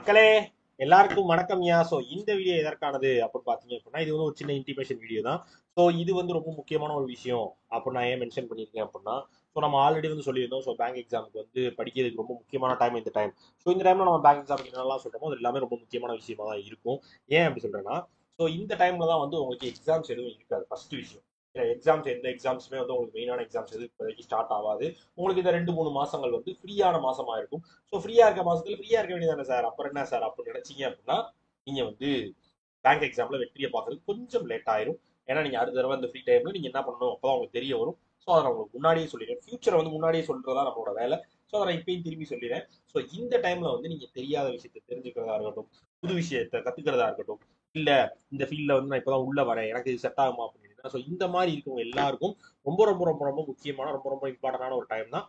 மக்களே எல்லாருக்கும் வணக்கம்யா. ஸோ இந்த வீடியோ எதற்கானது அப்படின்னு பார்த்தீங்க அப்படின்னா, இது வந்து ஒரு சின்ன இன்டிமேஷன் வீடியோ தான். ஸோ இது வந்து ரொம்ப முக்கியமான ஒரு விஷயம் அப்படின்னு நான் ஏன் மென்ஷன் பண்ணியிருக்கேன் அப்படின்னா, ஸோ நம்ம ஆல்ரெடி வந்து சொல்லியிருந்தோம். ஸோ பேங்க் எக்ஸாமுக்கு வந்து படிக்கிறதுக்கு ரொம்ப முக்கியமான டைம் இந்த டைம். ஸோ இந்த டைம்ல நம்ம பேங்க் எக்ஸாமுக்கு என்னெல்லாம் சொல்றோமோ அது எல்லாமே ரொம்ப முக்கியமான விஷயமா தான் இருக்கும். ஏன் அப்படி சொல்றேன்னா, ஸோ இந்த டைம்ல தான் வந்து உங்களுக்கு எக்ஸாம்ஸ் எதுவும் இருக்காது. ஃபர்ஸ்ட் விஷயம், எக்ஸாம்ஸ் எந்த எக்ஸாம்ஸுமே வந்து உங்களுக்கு மெயினான எக்ஸாம்ஸ் எதுவும் இப்போதைக்கு ஸ்டார்ட் ஆகாது. உங்களுக்கு இந்த 2-3 மாசங்கள் வந்து ஃப்ரீயான மாசமா இருக்கும். ஸோ ஃப்ரீயா இருக்க மாசத்துல ஃப்ரீயா இருக்க வேண்டியதானே சார், அப்புறம் என்ன சார் அப்படின்னு நினைச்சீங்க அப்படின்னா, நீங்க வந்து பேங்க் எக்ஸாம்ல வெற்றியை பார்க்கறது கொஞ்சம் லேட் ஆயிரும். ஏன்னா நீங்க அடுத்த தடவை இந்த ஃப்ரீ டைம்ல நீங்க என்ன பண்ணணும் அப்பதான் உங்களுக்கு தெரிய வரும். ஸோ அதை நான் உங்களுக்கு முன்னாடியே சொல்லிடுறேன். ஃபியூச்சரை வந்து முன்னாடியே சொல்றதா நம்மளோட வேலை. ஸோ அதை நான் இப்பயும் திரும்பி சொல்லிடுறேன். ஸோ இந்த டைம்ல வந்து நீங்க தெரியாத விஷயத்தை தெரிஞ்சுக்கிறதா இருக்கட்டும், புது விஷயத்தை கத்துக்கிறதா இருக்கட்டும், இல்ல இந்த ஃபீல்ட்ல வந்து நான் இப்பதான் உள்ள வரேன், எனக்கு இது செட் ஆகுமா அப்படின்னு, ஸோ இந்த மாதிரி இருக்கவங்க எல்லாருக்கும் ரொம்ப ரொம்ப ரொம்ப ரொம்ப முக்கியமான ரொம்ப ரொம்ப இம்பார்ட்டன்டான ஒரு டைம் தான்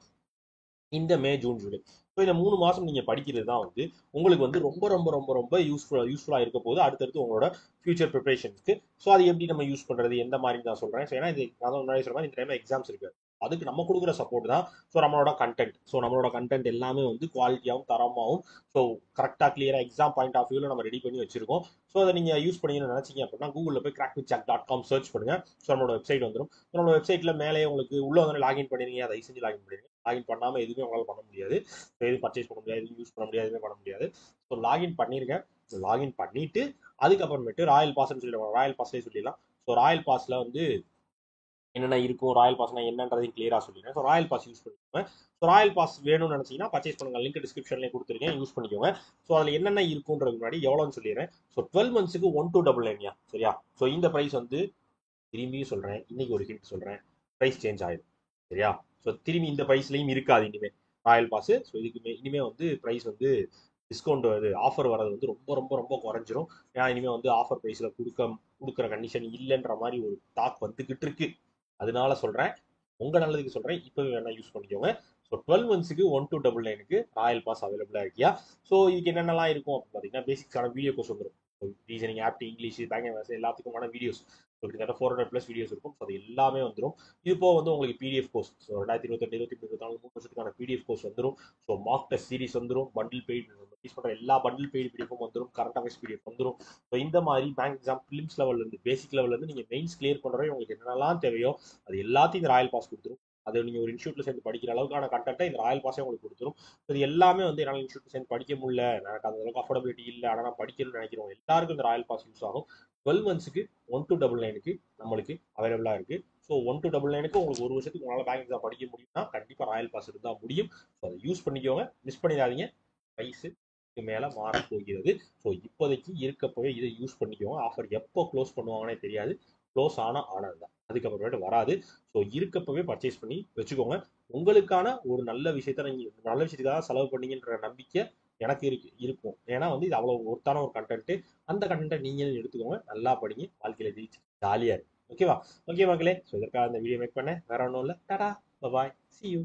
இந்த மே ஜூன் ஜூலை. ஸோ இந்த 3 மாசம் நீங்க படிக்கிறது தான் வந்து உங்களுக்கு வந்து ரொம்ப ரொம்ப ரொம்ப ரொம்ப யூஸ்ஃபுல்லா இருக்க போது அடுத்தடுத்து உங்களோட ஃபியூச்சர் ப்ரிப்பரேஷனுக்கு. ஸோ அது எப்படி நம்ம யூஸ் பண்றது எந்த மாதிரி நான் சொல்றேன். ஸோ ஏன்னா இது நான் முன்னாடி சொல்ற மாதிரி இந்த டைம்ல எக்ஸாம்ஸ் இருக்கு. அதுக்கு நம்ம கொடுக்குற சப்போர்ட் தான் ஸோ நம்மளோட கண்டென்ட் எல்லாமே வந்து குவாலிட்டியாகவும் தரமாகவும் ஸோ கரெக்டாக கிளியரா எக்ஸாம் பாயிண்ட் ஆஃப் வியூல நம்ம ரெடி பண்ணி வச்சிருக்கோம். ஸோ அதை நீங்க யூஸ் பண்ணீங்கன்னு நினைச்சீங்க அப்படின்னா கூகுளில் போய் crackvithjack.com சர்ச் பண்ணுங்க. ஸோ நம்மளோட வெப்சைட் வந்துடும். நம்மளோட வெப்சைட்ல மேலே உங்களுக்கு உள்ள வந்து லாகின் பண்ணிருங்க. அதை செஞ்சு லாகின் பண்ணிருங்க. லாகின் பண்ணாம எதுவுமே உங்களால் பண்ண முடியாது. எதுவும் பர்ச்சேஸ் பண்ண முடியாது, எதுவும் யூஸ் பண்ண முடியாது, எதுவுமே பண்ண முடியாது. ஸோ லாகின் பண்ணிருங்க. லாகின் பண்ணிட்டு அதுக்கப்புறமேட்டு ராயல் பாஸ்ன்னு சொல்லிடுவாங்க. ராயல் பாஸ்லேயே சொல்லிடலாம். ஸோ ராயல் பாஸ்ல வந்து என்னென்ன இருக்கும், ராயல் பாஸ்னா என்னன்றதையும் கிளியரா சொல்லிடுறேன். ஸோ ராயல் பாஸ் யூஸ் பண்ணிக்கோங்க. ஸோ ராயல் பாஸ் வேணும்னு நினைச்சீங்கன்னா பர்ச்சேஸ் பண்ணுங்க. லிங்க் டிஸ்கிரிப்ஷன்லேயே கொடுத்துருக்கேன், யூஸ் பண்ணிக்கோங்க. ஸோ அதில் என்னென்ன இருக்குன்றது முன்னாடி எவ்வளோன்னு சொல்லிடுறேன். ஸோ 12 மந்த்ஸுக்கு 1299 சரியா. ஸோ இந்த ப்ரைஸ் வந்து திரும்பியும் சொல்றேன், இன்னைக்கு ஒரு ஹிண்ட் சொல்றேன், ப்ரைஸ் சேஞ்ச் ஆயிடும் சரியா. ஸோ திரும்பி இந்த ப்ரைஸ்லையும் இருக்காது இனிமே ராயல் பாஸ். ஸோ இதுக்கு இனிமே வந்து ப்ரைஸ் வந்து டிஸ்கவுண்ட் வருது, ஆஃபர் வர்றது வந்து ரொம்ப ரொம்ப ரொம்ப குறைஞ்சிரும். ஏன்னா இனிமே வந்து ஆஃபர் ப்ரைஸ்ல கொடுக்குற கண்டிஷன் இல்லைன்ற மாதிரி ஒரு டாக் வந்துகிட்டு இருக்கு. அதனால சொல்றேன், உங்க நல்லதுக்கு சொல்றேன், இப்பவே வேணா யூஸ் பண்ணிக்கோங்க. ஸோ 12 மந்த்ஸுக்கு 1299 ராயல் பாஸ் அவைலபிளா இருக்கியா. ஸோ இதுக்கு என்னென்னலாம் இருக்கும் அப்படின்னு பார்த்தீங்கன்னா, பேசிக்ஸான வீடியோ கோர்ஸ் வந்துடும். ரீசனிங், ஆப்ட், இங்கிலீஷ், பேங்கிங், எல்லாத்துக்குமான வீடியோஸ் கிட்டத்தட்ட 400+ வீடியோஸ் இருக்கும். ஸோ அது எல்லாமே வந்துடும். இது போக வந்து உங்களுக்கு பிடிஎஃப் கோர்ஸ், ஸோ 2028 2024 3 வருஷத்துக்கான பிடிஎஃப் கோர்ஸ் வந்துடும். ஸோ மார்க் டெஸ்ட் சீரிஸ் வந்துடும். பண்டில் பெய்ட் யூஸ் பண்ற எல்லா பண்டில் பெய்டு பிடிஎஃப் வந்துடும். கரண்ட் அஃபேர்ஸ் பிடிஎஃப் வந்துடும். ஸோ இந்த மாதிரி பேங்க் எக்ஸாம் பிலிம்ஸ் லெவல்ல இருந்து பேசிக் லெவல்ல இருந்து நீங்க மெயின்ஸ் கிளியர் பண்றவங்க உங்களுக்கு என்னெல்லாம் தேவையோ அது எல்லாத்தையும் இந்த ராயல் பாஸ் கொடுத்துரும். அது நீங்க ஒரு இன்ஸ்டியூட்ல சேர்ந்து படிக்கிற அளவுக்கான கண்டென்ட்டை இந்த ராயல் பாஸே உங்களுக்கு கொடுத்துரும். இது எல்லாமே வந்து என்னால் இன்ஸ்டியூட்ல சேர்ந்து படிக்க முடியல, எனக்கு அந்த அளவுக்கு அஃபோர்டபிலிட்டி இல்லை, ஆனால் நான் படிக்கணும்னு நினைக்கிறோம் எல்லாருக்கும் இந்த ராயல் பாஸ் யூஸ் ஆகும். 12 மந்த்ஸுக்கு 1299 நம்மளுக்கு அவைலபிளா இருக்கு. ஸோ 1299 உங்களுக்கு ஒரு வருஷத்துக்கு உங்களால் பேங்க் எக்ஸாம் படிக்க முடியும்னா கண்டிப்பா ராயல் பாஸ் இருந்தால் முடியும். ஸோ அதை யூஸ் பண்ணிக்கோங்க, மிஸ் பண்ணிடாதீங்க. பிரைஸ் மேல மாறப்போகிறது. ஸோ இப்போதைக்கு இருக்கப்பவே இதை யூஸ் பண்ணிக்கோங்க. ஆஃபர் எப்போ க்ளோஸ் பண்ணுவாங்கன்னே தெரியாது. க்ளோஸ் ஆனது தான், அதுக்கப்புறமேட்டு வராது. ஸோ இருக்கப்பவே பர்ச்சேஸ் பண்ணி வச்சுக்கோங்க. உங்களுக்கான ஒரு நல்ல விஷயத்த நீங்க நல்ல விஷயத்துக்காக செலவு பண்ணீங்கன்ற நம்பிக்கை எனக்கு இருக்கும். ஏன்னா வந்து இது அவ்வளவு ஒருத்தான ஒரு கண்டென்ட். அந்த கண்டென்ட்டை நீங்களும் எடுத்துக்கோங்க, நல்லா படிங்க, வாழ்க்கையில ஜெயிச்சு ஜாலியா இருக்கு. ஓகேவா? ஓகே மக்களே, ஸோ இதற்காக இந்த வீடியோ மேக் பண்ணேன். வேற ஒன்றும் இல்லை. டாடா, பாய், சி யூ.